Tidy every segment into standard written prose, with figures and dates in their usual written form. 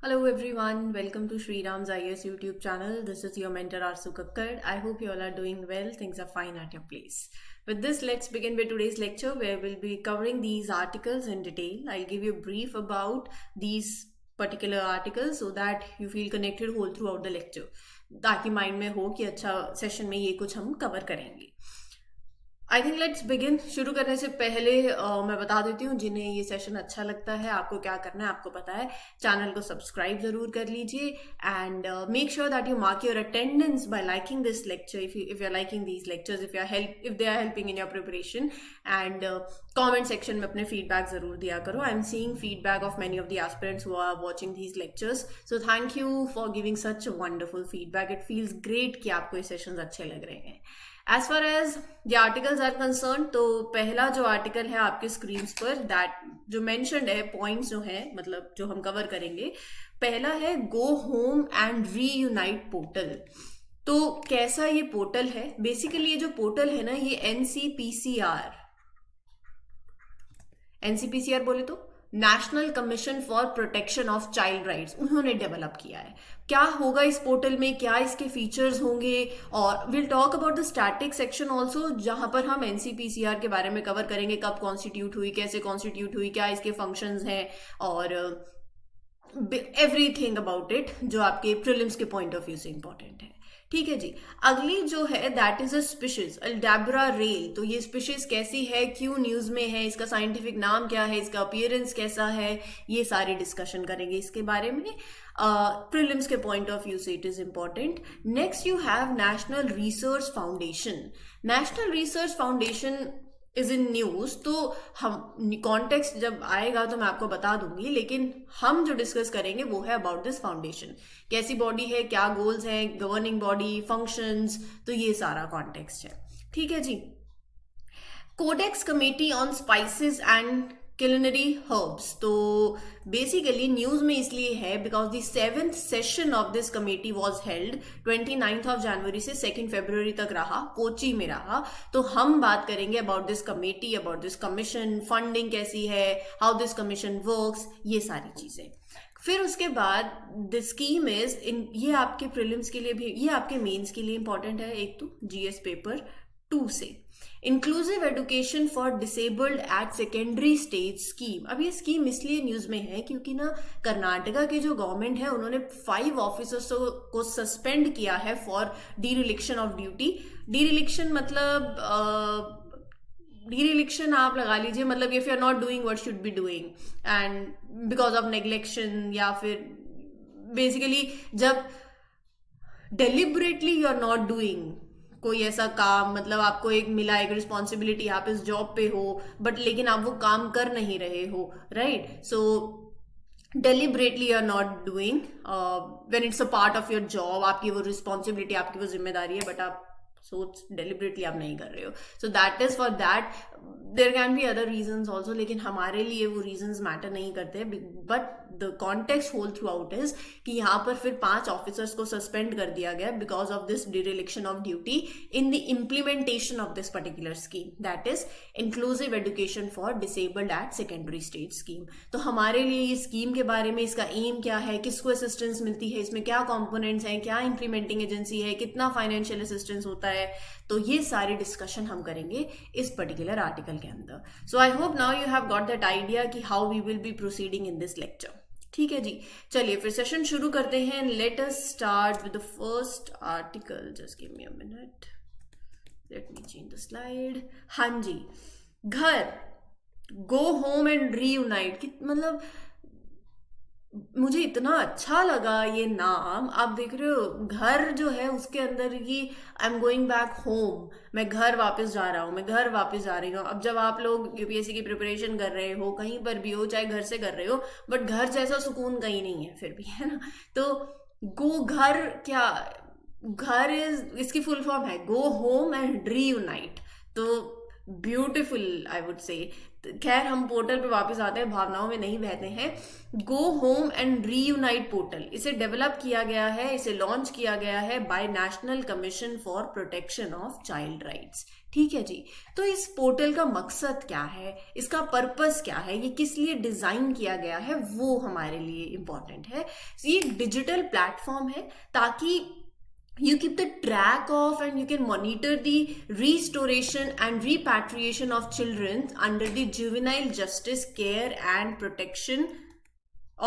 Hello everyone, welcome to Shriram's IAS YouTube channel. This is your mentor Arsu Kakkad. I hope you all are doing well. Things are fine at your place. With this, let's begin with today's lecture where we'll be covering these articles in detail. I'll give you a brief about these particular articles so that you feel connected whole throughout the lecture. ताकि mind में हो कि अच्छा session में ये कुछ हम cover करेंगे. I think let's begin. शुरू करने से पहले मैं बता देती हूँ जिन्हें ये सेशन अच्छा लगता है आपको क्या करना है आपको पता है. चैनल को सब्सक्राइब जरूर कर लीजिए and make sure that you mark your attendance by liking this lecture if you are liking these lectures, if they are helping in your preparation. And comment section में अपने फीडबैक जरूर दिया करो. I am seeing feedback of many of the aspirants who are watching these lectures, so thank you for giving such wonderful feedback. It feels great कि आपको ये sessions अच्छे लग रहे हैं. As far as the articles are concerned, तो पहला जो आर्टिकल है आपके स्क्रीन पर दैट जो मेंशन्ड है, पॉइंट्स जो है मतलब जो हम कवर करेंगे, पहला है गो होम एंड रीयूनाइट पोर्टल. तो कैसा ये पोर्टल है? बेसिकली ये जो पोर्टल है ना, ये एनसीपीसीआर बोले तो national commission for protection of child rights, उन्होंने डेवलप किया है. क्या होगा इस पोर्टल में, क्या इसके फीचर्स होंगे, और will talk about the static section also, जहां पर हम एनसीपीसीआर के बारे में कवर करेंगे. कब कॉन्स्टिट्यूट हुई, कैसे कॉन्स्टिट्यूट हुई, क्या इसके फंक्शंस हैं, और एवरीथिंग अबाउट इट जो आपके प्रीलिम्स के पॉइंट ऑफ व्यू से इंपॉर्टेंट है. ठीक है जी. अगली जो है that is a species Aldabra rail. तो ये स्पीशीज कैसी है, क्यों न्यूज में है, इसका साइंटिफिक नाम क्या है, इसका अपीयरेंस कैसा है, ये सारे डिस्कशन करेंगे इसके बारे में. प्रीलिम्स के पॉइंट ऑफ व्यू से it is important. Next you have national research foundation. National research foundation is in news, तो हम कॉन्टेक्स्ट जब आएगा तो मैं आपको बता दूंगी, लेकिन हम जो डिस्कस करेंगे वो है अबाउट दिस फाउंडेशन. कैसी बॉडी है, क्या गोल्स हैं, गवर्निंग बॉडी, फंक्शंस, तो ये सारा कॉन्टेक्स्ट है. ठीक है जी. Codex committee on spices and culinary herbs. तो बेसिकली न्यूज में इसलिए है because the 7th session of this committee was held 29th of जनवरी से 2nd फरवरी तक रहा, कोची में रहा. तो हम बात करेंगे about this committee, about this commission, funding कैसी है, हाउ दिस कमीशन वर्क्स, ये सारी चीजें. फिर उसके बाद द स्कीम इज इन, ये आपके प्रीलिम्स के लिए भी, ये आपके मेंस के लिए इंपॉर्टेंट है. एक तो जीएस पेपर 2 से inclusive education for disabled at secondary stage scheme. अब ये स्कीम इसलिए न्यूज में है क्योंकि ना कर्नाटका की जो गवर्नमेंट है उन्होंने 5 ऑफिसर्स को सस्पेंड किया है for dereliction of duty. Dereliction मतलब डीरिलेक्शन आप लगा लीजिए, मतलब if you are not doing what should be doing and because of neglection, या फिर बेसिकली जब deliberately you are not doing कोई ऐसा काम, मतलब आपको एक मिला एक रिस्पॉन्सिबिलिटी, आप इस जॉब पे हो बट लेकिन आप वो काम कर नहीं रहे हो, right. So deliberately you are not doing when it's a part of your job, आपकी वो रिस्पॉन्सिबिलिटी, आपकी वो जिम्मेदारी है, बट आप सोच डेलिबरेटली आप नहीं कर रहे हो. So that is for that. There can be other reasons also, लेकिन हमारे लिए वो रीजंस मैटर नहीं करते. But the context whole throughout is कि यहाँ पर फिर 5 ऑफिसर्स को सस्पेंड कर दिया गया because of this dereliction of duty in the implementation of this particular scheme, that is inclusive education for disabled at secondary stage scheme. तो हमारे लिए ये स्कीम के बारे में, इसका एम क्या है, किसको असिस्टेंस मिलती है, इसमें क्या कॉम्पोनेंट्स हैं, क्या इंप्लीमेंटिंग एजेंसी है, कितना फाइनेंशियल असिस्टेंस होता है, तो ये सारे डिस्कशन हम करेंगे इस पर्टिकुलर आर्टिकल के अंदर. So I hope now you have got that idea कि how we will be proceeding in this lecture. ठीक है जी. चलिए फिर सेशन शुरू करते हैं. Let us start with the first article. Just give me a minute, let me change the slide. हाँ जी. घर, गो होम एंड रीयूनाइट, मतलब मुझे इतना अच्छा लगा ये नाम. आप देख रहे हो घर जो है उसके अंदर ही I am going back home, मैं घर वापस जा रहा हूँ, मैं घर वापस जा रही हूँ. अब जब आप लोग यूपीएससी की प्रिपरेशन कर रहे हो, कहीं पर भी हो, चाहे घर से कर रहे हो, बट घर जैसा सुकून कहीं नहीं है फिर भी, है ना. तो गो, घर क्या, घर इज, इसकी फुल फॉर्म है गो होम एंड रीयूनाइट. तो ब्यूटिफुल आई वुड से. खैर हम पोर्टल पे वापस आते हैं, भावनाओं में नहीं बहते हैं। Go home and reunite portal, इसे डेवलप किया गया है, इसे लॉन्च किया गया है by National commission for protection of child Rights. ठीक है जी। तो इस पोर्टल का मकसद क्या है, इसका पर्पस क्या है, ये किस लिए डिजाइन किया गया है, वो हमारे लिए इंपॉर्टेंट है। ये एक डिजिटल प्लेटफॉर्म है ताकि you keep the track of and you can monitor the restoration and repatriation of children under the Juvenile Justice Care and Protection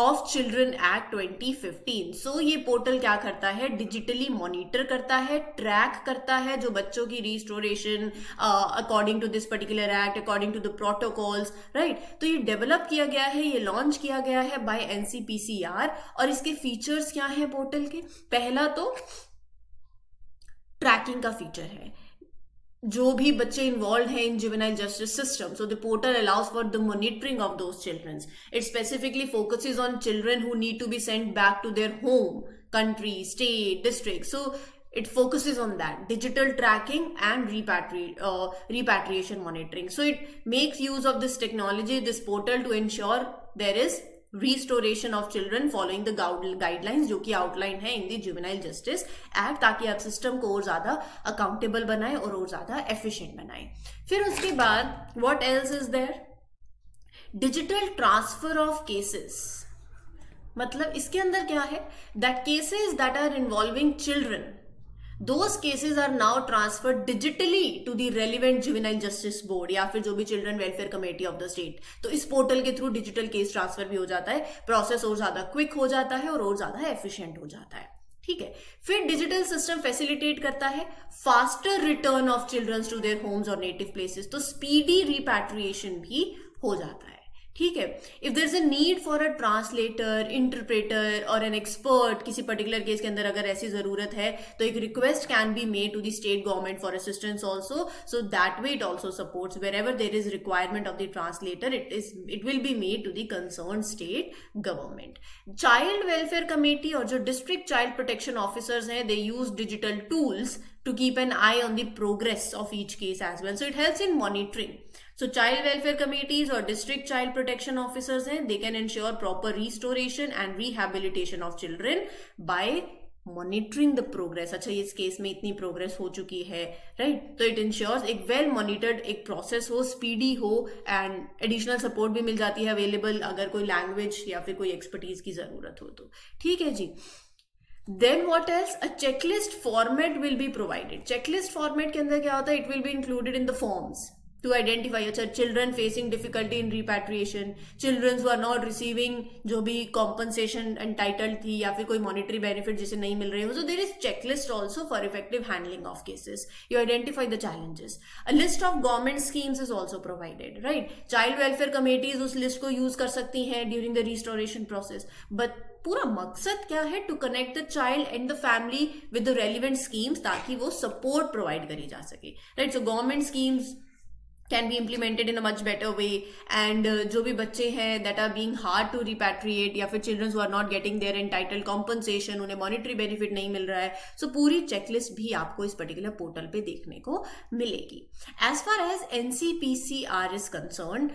of children act 2015। सो ये पोर्टल क्या करता है, डिजिटली मॉनिटर करता है, ट्रैक करता है जो बच्चों की restoration according to this particular act, according to the protocols, right. तो ये डेवलप किया गया है, ये लॉन्च किया गया है बाय एनसीपीसीआर। और इसके फीचर्स क्या है पोर्टल के? पहला तो ट्रैकिंग का फीचर है, जो भी बच्चे इन्वॉल्व हैं in juvenile justice system, so the portal allows for the monitoring of those childrens. It specifically focuses on children who need to be sent back to their home country, state, district. So it focuses on that digital tracking and repatriation monitoring. So it makes use of this technology, this portal, to ensure there is restoration of children following the guidelines जो कि outline है इन दी juvenile justice act, ताकि आप system को और ज्यादा accountable बनाए और ज्यादा एफिशिएंट बनाए। फिर उसके बाद what else is there? Digital transfer of cases. मतलब इसके अंदर क्या है, that cases that are involving children, those cases are now transferred digitally to the relevant juvenile justice board या फिर जो भी children welfare committee of the state. तो इस पोर्टल के थ्रू डिजिटल केस ट्रांसफर भी हो जाता है, प्रोसेस और ज्यादा क्विक हो जाता है और ज्यादा एफिशिएंट हो जाता है। ठीक है। फिर डिजिटल सिस्टम फैसिलिटेट करता है faster return of children to their homes और नेटिव प्लेसेस, तो स्पीडी रिपैट्रिएशन भी हो जाता है। ठीक है। If there is a need for a translator, interpreter और एन एक्सपर्ट, किसी पर्टिकुलर केस के अंदर अगर ऐसी जरूरत है तो एक request can be made to the state government for assistance also, so that way it also supports wherever there is requirement of the translator, it will be made to the concern state government. Child welfare committee और जो district child protection officers हैं, they use digital tools to keep an eye on the progress of each case as well. So it helps in monitoring. So child welfare committees or district child protection officers हैं, they can ensure proper restoration and rehabilitation of children by monitoring the progress. अच्छा इस case में इतनी progress हो चुकी है, right. तो it ensures एक वेल मॉनिटर्ड एक प्रोसेस हो, स्पीडी हो, एंड एडिशनल सपोर्ट भी मिल जाती है अवेलेबल अगर कोई लैंग्वेज या फिर कोई एक्सपर्टीज की जरूरत हो तो। ठीक है जी। Then what else? A checklist format will be provided. Checklist format के अंदर क्या होता है? It will be included in the forms to identify अच्छा children facing difficulty in repatriation, children who are not receiving जो भी compensation entitled थी या फिर कोई monetary benefit जिसे नहीं मिल रही हो. So there is checklist also for effective handling of cases. You identify the challenges. A list of government schemes is also provided, right? Child welfare committees उस list को use कर सकती हैं during the restoration process. But पूरा मकसद क्या है? To connect the child and the family with the relevant schemes, ताकि वो सपोर्ट प्रोवाइड करी जा सके, right. So government schemes can be implemented in a much better way, and जो भी बच्चे हैं that are being hard to repatriate या फिर children who are not getting their entitled compensation, उन्हें मॉनिटरी बेनिफिट नहीं मिल रहा है, सो पूरी चेकलिस्ट भी आपको इस पर्टिकुलर पोर्टल पे देखने को मिलेगी। As far as NCPCR is concern,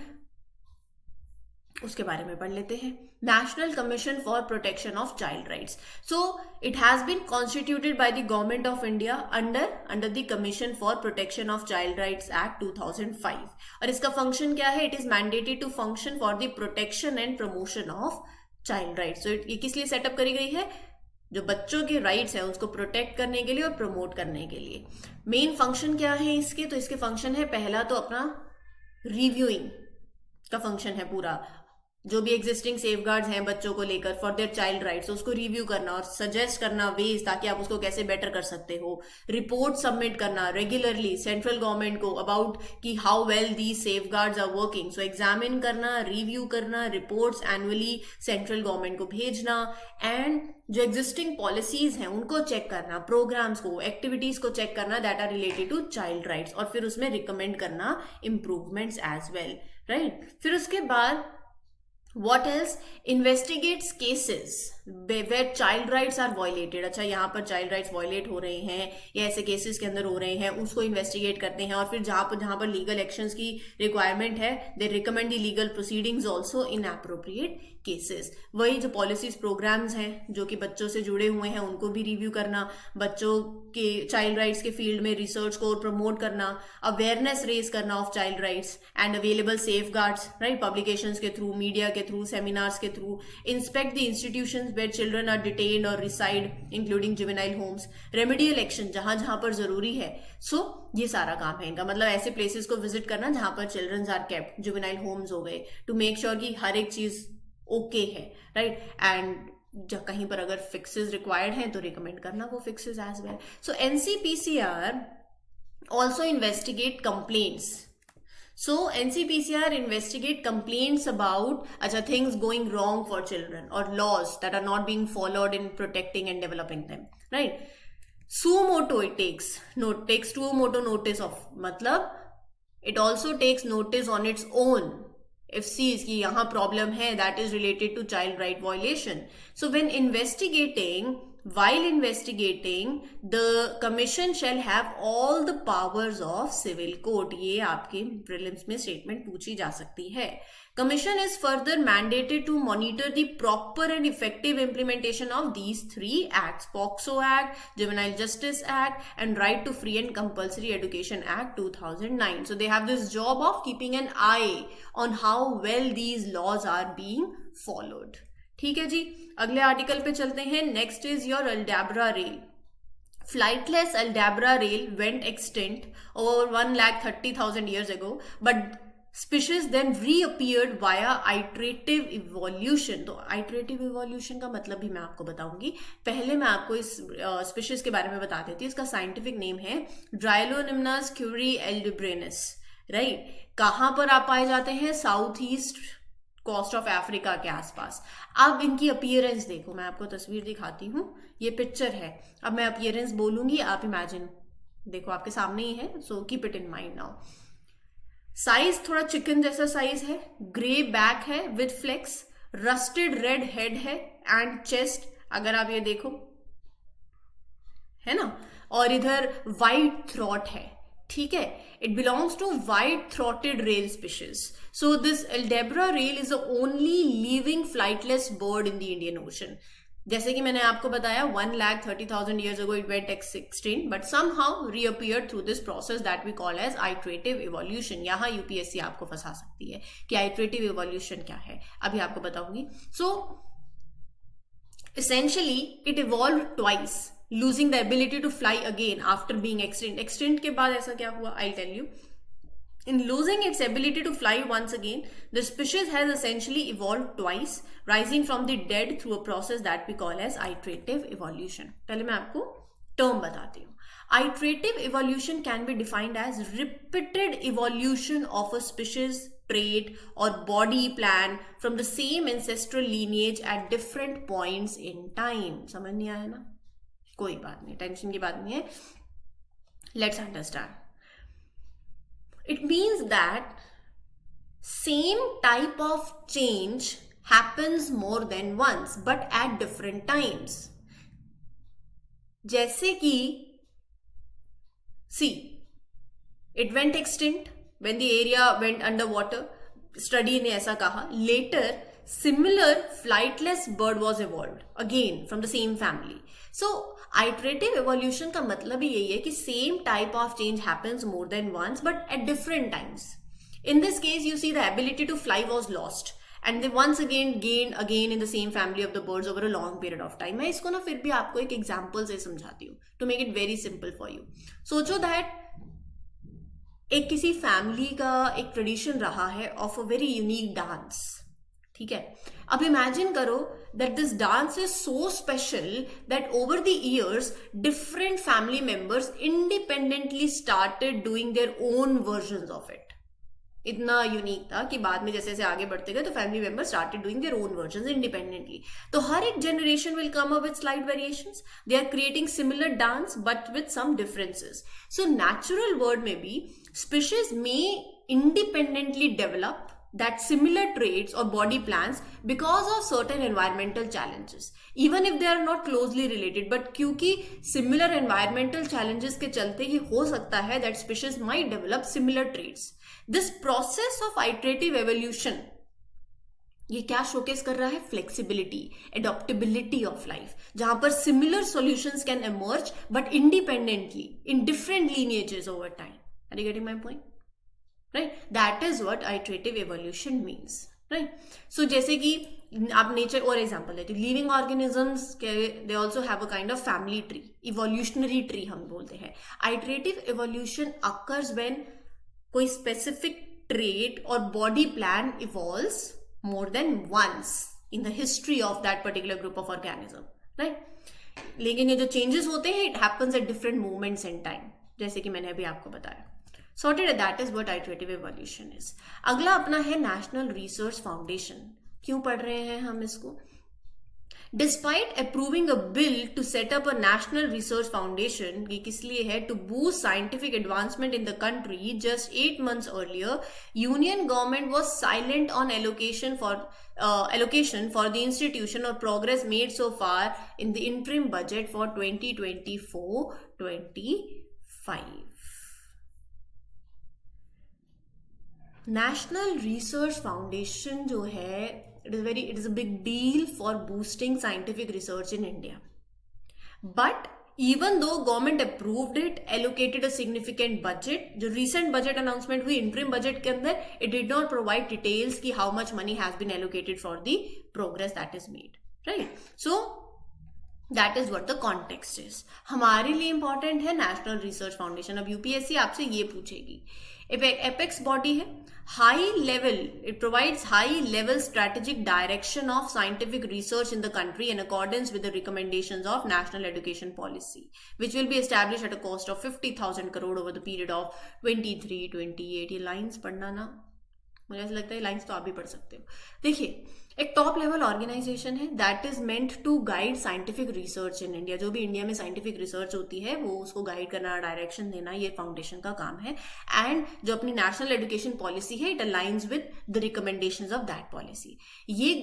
उसके बारे में पढ़ लेते हैं। National commission for protection of child rights, so it has been constituted by the government of India under the commission for protection of child rights act 2005, और इसका function क्या है? It is mandated to function for the protection and promotion of child rights. So ये किस लिए setup करी गई है? जो बच्चों के राइट्स हैं उसको प्रोटेक्ट करने के लिए और प्रमोट करने के लिए। मेन फंक्शन क्या है इसके? तो इसके फंक्शन है, पहला तो अपना रिव्यूइंग का फंक्शन है, पूरा जो भी एग्जिस्टिंग सेफगार्ड्स हैं बच्चों को लेकर फॉर देयर चाइल्ड राइट्स, उसको रिव्यू करना और सजेस्ट करना वेज ताकि आप उसको कैसे बेटर कर सकते हो। रिपोर्ट सबमिट करना रेगुलरली सेंट्रल गवर्नमेंट को अबाउट कि how well these safeguards are working, so examine करना, रिव्यू करना, रिपोर्ट्स एनुअली सेंट्रल गवर्नमेंट को भेजना, एंड जो एग्जिस्टिंग पॉलिसीज हैं उनको चेक करना, प्रोग्राम्स को, एक्टिविटीज को चेक करना that are related to child rights, और फिर उसमें रिकमेंड करना इम्प्रूवमेंट्स एज वेल, राइट। फिर उसके बाद what else? Investigates cases where child rights are violated, अच्छा यहाँ पर चाइल्ड राइट्स वायलेट हो रहे हैं या ऐसे केसेस के अंदर हो रहे हैं, उसको इन्वेस्टिगेट करते हैं, और फिर जहां पर लीगल एक्शंस की रिक्वायरमेंट है they recommend the legal proceedings also in appropriate cases. वही जो पॉलिसीज प्रोग्राम्स हैं जो कि बच्चों से जुड़े हुए हैं उनको भी रिव्यू करना, बच्चों के चाइल्ड राइट्स के फील्ड में रिसर्च को प्रमोट करना, अवेयरनेस रेज करना of child rights and available safeguards, right, publications के थ्रू, मीडिया के थ्रू, सेमिनार्स के through, inspect the institutions where children are detained और reside including juvenile homes, remedial action जहां जहां पर जरूरी है। सो ये सारा काम है इनका, मतलब ऐसे प्लेसेस को विजिट करना जहां पर children are kept, juvenile homes हो गए, टू मेक श्योर कि हर एक चीज ओके है, राइट, एंड जब कहीं पर अगर फिक्सेस रिक्वायर्ड हैं तो रिकमेंड करना वो fixes as well. So NCPCR also investigate complaints, so NCPCR investigate complaints about things going wrong for children or laws that are not being followed in protecting and developing them, right? Suo moto it takes suo moto notice of, matlab it also takes notice on its own if sees कि यहाँ problem है that is related to child right violation. So when while investigating, the commission shall have all the powers of civil court. ये आपके prelims में statement पूछी जा सकती है. Commission is further mandated to monitor the proper and effective implementation of these 3 acts: POCSO Act, Juvenile Justice Act, and Right to Free and Compulsory Education Act 2009. So they have this job of keeping an eye on how well these laws are being followed. ठीक है जी, अगले article पे चलते हैं. Next is your Aldabra rail. Flightless Aldabra rail went extinct over 130,000 years ago, but species then reappeared via iterative evolution. तो iterative evolution का मतलब भी मैं आपको बताऊंगी. पहले मैं आपको इस स्पीशीज के बारे में बता देती हूँ. इसका साइंटिफिक नेम है ड्राइलोनिम्नस क्यूरी एल्डेब्रेनस, राइट. कहाँ पर आप पाए जाते हैं? South east coast of Africa के आसपास. अब इनकी अपीयरेंस देखो, मैं आपको तस्वीर दिखाती हूँ, ये पिक्चर है. अब मैं अपीयरेंस बोलूंगी, आप इमेजिन देखो, आपके सामने ही है, so keep it in mind now. Size थोड़ा चिकन जैसा साइज है, ग्रे बैक है with flecks, rusted red head है एंड चेस्ट, अगर आप ये देखो, है ना, और इधर वाइट थ्रॉट है. ठीक है, it belongs to white throated rail species. So this Aldabra rail is the only living flightless bird in the Indian Ocean. जैसे कि मैंने आपको बताया 130,000 years ago it went extinct, but somehow reappeared through this process that we call as iterative evolution. यहाँ UPSC आपको फंसा सकती है कि iterative evolution क्या है, अभी आपको बताऊंगी. So essentially it evolved twice, losing the ability to fly again after being extinct. Extinct के बाद ऐसा क्या हुआ, I'll tell you. In losing its ability to fly once again, the species has essentially evolved twice, rising from the dead through a process that we call as iterative evolution. पहले मैं आपको term बताती हूँ. Iterative evolution can be defined as repeated evolution of a species, trait or body plan from the same ancestral lineage at different points in time. समझ नहीं आया ना? कोई बात नहीं, टेंशन की बात नहीं है. Let's understand. It means that same type of change happens more than once, but at different times. जैसे कि see, it went extinct when the area went underwater. Study ने ऐसा कहा. Later, similar flightless bird was evolved again from the same family. So iterative evolution का मतलब ही यही है कि same type of change happens more than once but at different times. In this case, you see the ability to fly was lost and they once again gained again in the same family of the birds over a long period of time. मैं इसको ना फिर भी आपको एक example से समझाती हूँ to make it very simple for you. सोचो that एक किसी फैमिली का एक ट्रेडिशन रहा है of a very unique dance. ठीक है, अब इमेजिन करो that this dance is so special that over the years different family members independently started doing their own versions of it. इतना यूनिक था कि बाद में जैसे जैसे आगे बढ़ते गए तो family members started doing their own versions independently. तो हर एक generation will come up with slight variations. They are creating similar dance but with some differences. So natural world में भी स्पीशीज में independently develop that similar traits or body plans because of certain environmental challenges, even if they are not closely related, but क्योंकि similar environmental challenges के चलते ही हो सकता है that species might develop similar traits. This process of iterative evolution ये क्या showcase कर रहा है? फ्लेक्सिबिलिटी, एडॉप्टेबिलिटी ऑफ लाइफ, जहां पर similar solutions can emerge but independently in different lineages over time. Are you getting my point? Right, that is what iterative evolution means. Right, so जैसे कि आप नेचर और एग्जांपल लेते, लिविंग ऑर्गेनिजम्स के they also have a kind of family tree, evolutionary tree हम बोलते हैं. Iterative evolution occurs when कोई स्पेसिफिक ट्रेट और body plan evolves more than once in the history of that particular group of organism, right? लेकिन ये जो changes होते हैं it happens at different moments in time, जैसे कि मैंने अभी आपको बताया. Sorted, that is what iterative evolution is. अगला अपना है National Research Foundation. क्यों पढ़ रहे हैं हम इसको? Despite approving a bill to set up a national research foundation, ये किस लिए है? To boost scientific advancement in the country, just 8 months earlier, Union government was silent on allocation for the institution or progress made so far in the interim budget for 2024-25. National Research Foundation जो है, it is a big deal for boosting scientific research in India. But even though government approved it, allocated a significant budget, जो recent budget announcement हुई interim budget के अंदर, it did not provide details कि how much money has been allocated for the progress that is made. Right? So that is what the context is. हमारे लिए important है National Research Foundation. अब UPSC आपसे ये पूछेगी, apex body है, high level, it provides high level strategic direction of scientific research in the country in accordance with the recommendations of National Education Policy, which will be established at a cost of 50,000 crore over the period of 23-28. ये lines पढ़ना ना, मुझे ऐसा लगता है lines तो आप भी पढ़ सकते हो. देखिए, एक टॉप लेवल ऑर्गेनाइजेशन है that is meant to guide scientific research in India. जो भी इंडिया में साइंटिफिक रिसर्च होती है वो उसको गाइड करना, डायरेक्शन देना, ये फाउंडेशन का काम है. एंड जो अपनी नेशनल एजुकेशन पॉलिसी है, it aligns with the recommendations of that policy. ये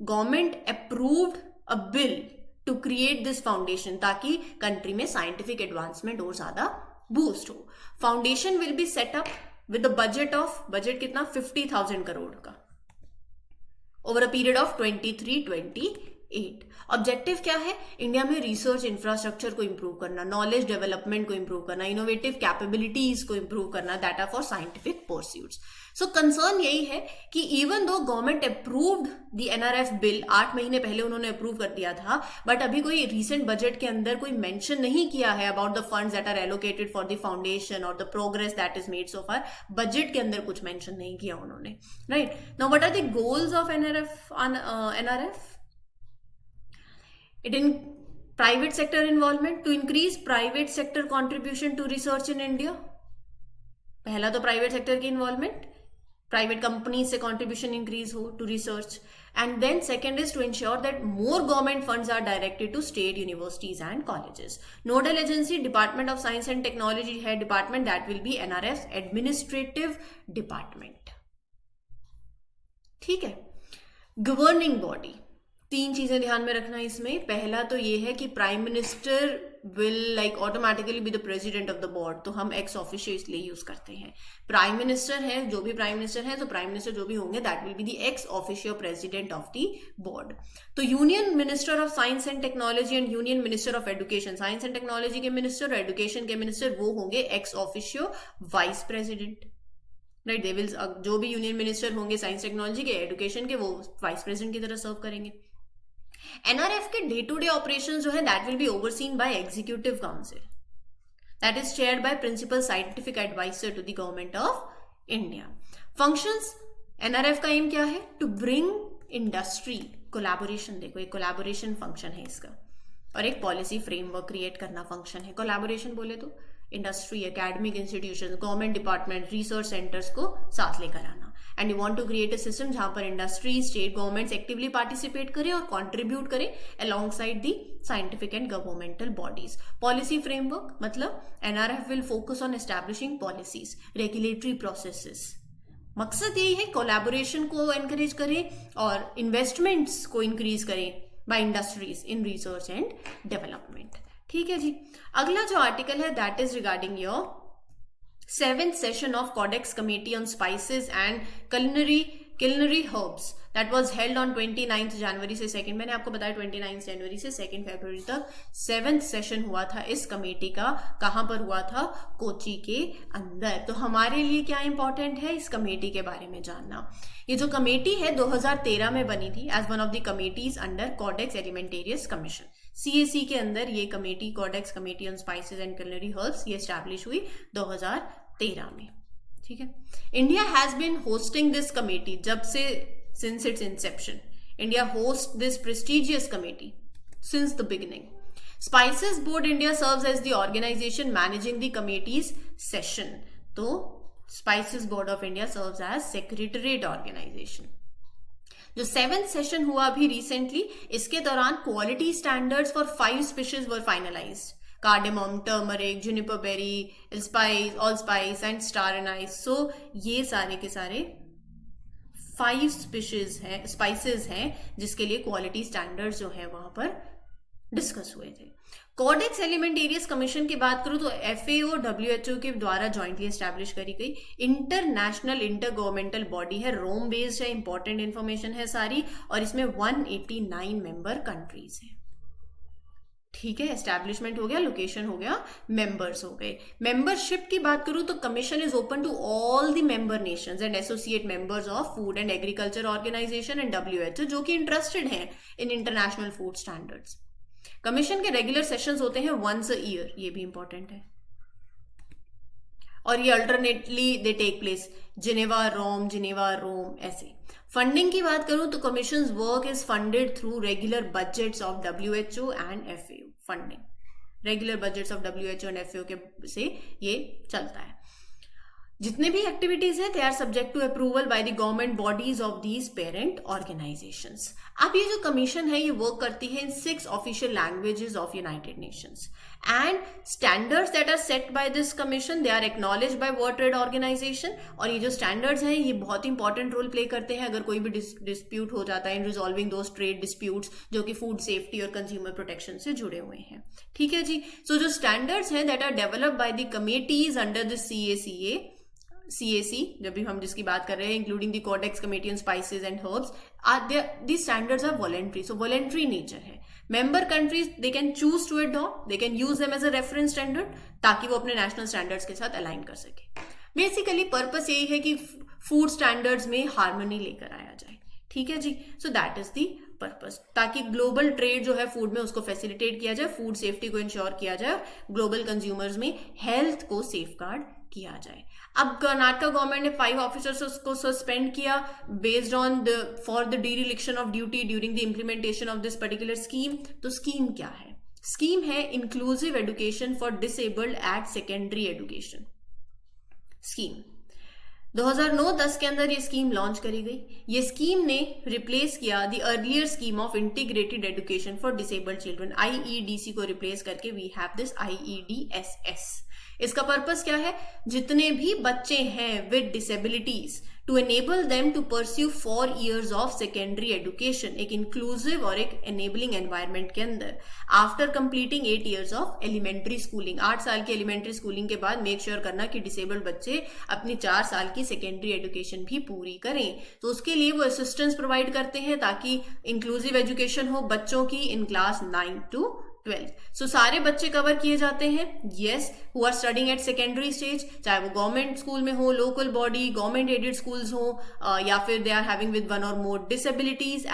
government approved a bill to create this foundation ताकि कंट्री में साइंटिफिक एडवांसमेंट और ज्यादा बूस्ट हो. Foundation will be set up with budget कितना? 50,000 करोड़ का over a period of 23-28. Objective क्या है? इंडिया में रिसर्च इंफ्रास्ट्रक्चर को इंप्रूव करना, नॉलेज डेवलपमेंट को इंप्रूव करना, इनोवेटिव कैपेबिलिटीज को इंप्रूव करना, that are for scientific pursuits. So concern यही है कि even though government approved the NRF bill, 8 महीने पहले उन्होंने अप्रूव कर दिया था, बट अभी कोई रिसेंट बजट के अंदर कोई मेंशन नहीं किया है about the funds that are allocated for the foundation और the progress that is made so far. Budget के अंदर कुछ मेंशन नहीं किया उन्होंने. Right now what are the goals of NRF? It in private sector involvement, to increase private sector contribution to research in India. पहला तो private sector की involvement, private company से कंट्रीब्यूशन इंक्रीज हो to research. And then second is to ensure that more government funds are directed to state universities and colleges. Nodal agency department of science and technology है department that will be NRF administrative department. ठीक है. Governing body, 3 चीजें ध्यान में रखना इसमें. पहला तो ये है कि prime minister will like automatically be the president of the board. तो हम एक्स ऑफिशियो इसलिए यूज करते हैं. प्राइम मिनिस्टर है, जो भी प्राइम मिनिस्टर है, तो प्राइम मिनिस्टर जो भी होंगे that will be the ex officio president of the board. तो union minister of science and technology and union minister of education, science and technology के मिनिस्टर और एजुकेशन के मिनिस्टर, वो होंगे ex officio vice president. Right, they will, जो भी union minister होंगे science technology के, एजुकेशन के, वो वाइस प्रेसिडेंट की तरह सर्व करेंगे. NRF के डे टू डे ऑपरेशंस जो है that will be overseen by executive council that is chaired by principal scientific adviser to the government of India. Functions, NRF का एम क्या है? To bring industry collaboration. देखो, एक collaboration function है इसका, और एक पॉलिसी फ्रेमवर्क क्रिएट करना फंक्शन है. कोलैबोरेशन बोले तो industry, academic institution, government department, research centres को साथ लेकर आना. And you want to create a system जहां पर industry, state governments actively participate करें और कंट्रीब्यूट करें alongside the scientific and governmental bodies. Policy framework मतलब NRF will focus on establishing policies, regulatory processes, मकसद यही है कोलैबोरेशन को एनकरेज करें और इन्वेस्टमेंट्स को इंक्रीज करें by industries in research and development. ठीक है जी। अगला जो आर्टिकल है that is regarding your 7th session of Codex Committee on Spices and Culinary Herbs that was held on 29th जनवरी से 2nd, मैंने आपको बताया 29 जनवरी से 2 फरवरी तक 7th सेशन हुआ था इस कमेटी का। कहां पर हुआ था? कोची के अंदर। तो हमारे लिए क्या इंपॉर्टेंट है इस कमेटी के बारे में जानना। ये जो कमेटी है 2013 में बनी थी as one of the committees under codex alimentarius commission. CAC के अंदर ये committee codex committee on spices and culinary herbs ये एस्टैब्लिश हुई 2013 में। ठीक है। India has been hosting this committee जब से since its inception. India host this prestigious committee since the beginning. Spices board India serves as the organization managing the committees session. तो spices board of India serves as secretariat organisation. जो 7th session हुआ अभी recently, इसके दौरान quality standards for 5 species were finalized. Cardamom, turmeric, juniper berry, allspice and star anise. So ये सारे के सारे 5 स्पीशीज हैं, स्पाइसेस हैं जिसके लिए क्वालिटी स्टैंडर्ड्स जो है वहां पर डिस्कस हुए थे। कॉडेक्स एलिमेंटेरियस कमीशन की बात करूं तो FAO WHO के द्वारा जॉइंटली एस्टैब्लिश करी गई इंटरनेशनल इंटर गवर्नमेंटल बॉडी है। रोम बेस्ड है, इंपॉर्टेंट इंफॉर्मेशन है सारी, और इसमें 189 मेंबर कंट्रीज है। ठीक है। एस्टैब्लिशमेंट हो गया, लोकेशन हो गया, मेंबर्स हो गए। मेंबरशिप की बात करूं तो commission is open to all the member nations and associate members of Food and Agriculture Organization and WHO जो कि इंटरेस्टेड हैं in international food standards. Commission के रेगुलर सेशंस होते हैं वंस अ ईयर, ये भी इंपॉर्टेंट है, और ये alternately they take place Geneva Rome ऐसे। फंडिंग की बात करूं तो commissions work is funded through regular budgets of WHO and FAO। Funding regular budgets of WHO and FAO के से ये चलता है। जितने भी एक्टिविटीज है they are subject to approval by the government bodies of these parent organisations. अब ये जो कमीशन है ये वर्क करती है in 6 official languages of United Nations and standards that are set by this commission they are acknowledged by World Trade Organization. और ये जो स्टैंडर्ड्स हैं ये बहुत ही इंपॉर्टेंट रोल प्ले करते हैं अगर कोई भी डिस्प्यूट हो जाता है इन रिजॉल्विंग दोज ट्रेड डिस्प्यूट्स जो कि फूड सेफ्टी और कंज्यूमर प्रोटेक्शन से जुड़े हुए हैं। ठीक है जी। सो जो स्टैंडर्ड्स हैं that are developed by the committees under the CAC जब भी हम जिसकी बात कर रहे हैं including the codex committee on spices and herbs the standards are voluntary. So voluntary nature है। Member countries they can choose to adopt, they can use them as a reference standard ताकि वो अपने नेशनल स्टैंडर्ड्स के साथ align कर सके। Basically purpose यही है कि फूड स्टैंडर्ड्स में हार्मनी लेकर आया जाए। ठीक है जी। So that is the purpose, ताकि ग्लोबल ट्रेड जो है फूड में उसको फैसिलिटेट किया जाए, फूड सेफ्टी को इंश्योर किया जाए, ग्लोबल कंज्यूमर्स में हेल्थ को सेफगार्ड किया जाए। अब कर्नाटका गवर्नमेंट ने 5 ऑफिसर्स को सस्पेंड किया based on for the dereliction of duty during the implementation of this particular scheme. तो स्कीम क्या है? स्कीम है inclusive education for disabled at secondary education scheme. 2009-10 के अंदर ये स्कीम लॉन्च करी गई। ये स्कीम ने रिप्लेस किया the earlier scheme of integrated education for disabled children. IEDC को रिप्लेस करके वी हैव दिस IEDSS। इसका पर्पस क्या है? जितने भी बच्चे हैं with disabilities to enable them to pursue 4 years of secondary education एक इंक्लूसिव और एक एनेबलिंग एनवायरमेंट के अंदर after completing 8 years of elementary schooling. 8 साल की एलिमेंट्री स्कूलिंग के बाद मेक श्योर करना कि डिसेबल्ड बच्चे अपनी 4 साल की सेकेंडरी एजुकेशन भी पूरी करें। तो उसके लिए वो असिस्टेंस प्रोवाइड करते हैं ताकि इंक्लूसिव एजुकेशन हो बच्चों की इन क्लास 9 to 12। सो सारे बच्चे कवर किए जाते हैं yes who are studying at secondary stage, चाहे वो गवर्नमेंट स्कूल में हो, local body, government aided schools हो या फिर they are having with 1 or more disabilities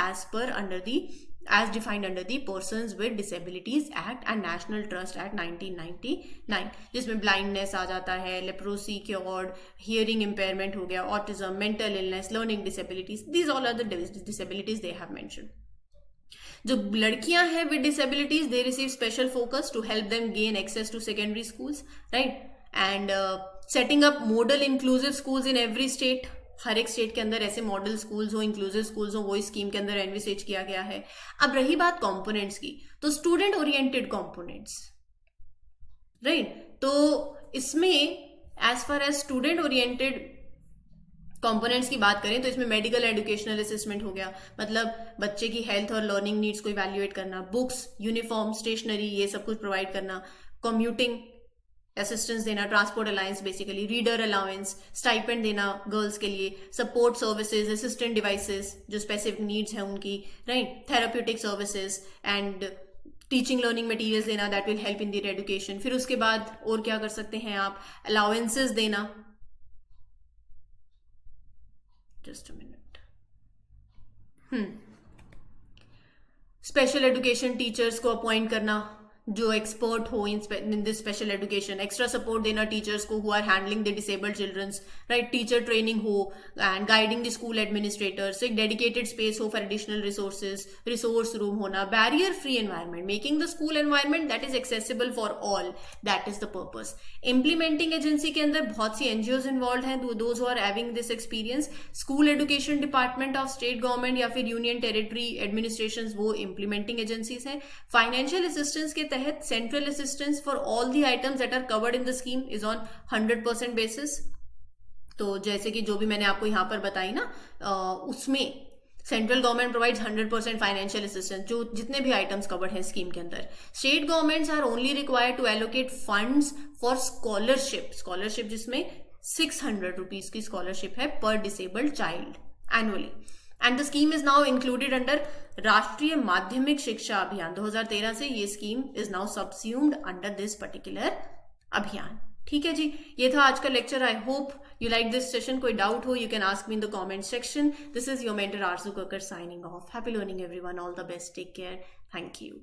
as defined under the Persons with Disabilities Act and National Trust Act 1999, जिसमें blindness आ जाता है, लेप्रोसी क्योर्ड, हियरिंग इम्पेयरमेंट हो गया, autism, mental illness, learning disabilities, these all are the disabilities they have mentioned. जो लड़कियां हैं with disabilities they receive special focus to help them gain access to secondary schools, right, and setting up model inclusive schools in every state. हर एक state के अंदर ऐसे model schools हो, inclusive schools हो, वो इस स्कीम के अंदर एनविसेज किया गया है। अब रही बात कंपोनेंट्स की, तो स्टूडेंट ओरिएंटेड कंपोनेंट्स, राइट, तो इसमें as far as student oriented components की बात करें तो इसमें मेडिकल एजुकेशनल असिस्टमेंट हो गया, मतलब बच्चे की हेल्थ और लर्निंग नीड्स को इवैल्यूएट करना, बुक्स, यूनिफॉर्म, स्टेशनरी, ये सब कुछ प्रोवाइड करना, कम्यूटिंग असिस्टेंस देना, transport allowance basically, reader allowance, stipend देना गर्ल्स के लिए, सपोर्ट सर्विसेज, असिस्टेंट डिवाइसेस जो स्पेसिफिक नीड्स हैं उनकी, right, therapeutic services and teaching learning materials देना that will help in their education. फिर उसके बाद और क्या कर सकते हैं आप, अलाउंसेस देना, just a minute, special education teachers को अपॉइंट करना जो एक्सपर्ट हो in this special education, extra support देना टीचर्स को who are handling the disabled childrens, right, teacher training हो and guiding the school administrators, एक डेडिकेटेड स्पेस हो for additional resources, resource room होना, barrier free environment, making the school environment that is accessible for all, that is the purpose. Implementing agency के अंदर बहुत सी NGOs involve हैं, those who are having this experience, school education department of state government या फिर union territory administration, वो implementing agencies हैं। Financial assistance के तहत central assistance for all the items that are covered in the scheme is on 100% basis. तो जैसे कि जो भी मैंने आपको यहां पर बताई ना, उसमें central government provides 100% financial assistance, जो जितने भी आइटम्स कवर्ड हैं स्कीम के अंदर। State governments are only required to allocate funds for scholarship जिसमें 600 रुपीज की स्कॉलरशिप है per disabled child annually, and the scheme is now included under Rashtriya Madhyamik Shiksha Abhiyan 2013 से ये scheme is now subsumed under this particular अभियान। ठीक है जी, ये था आज का लेक्चर। I hope you like this session. कोई डाउट हो you can ask me in the comment section. This is your mentor Aarzoo Kakkar signing off. Happy learning everyone, all the best, take care, thank you.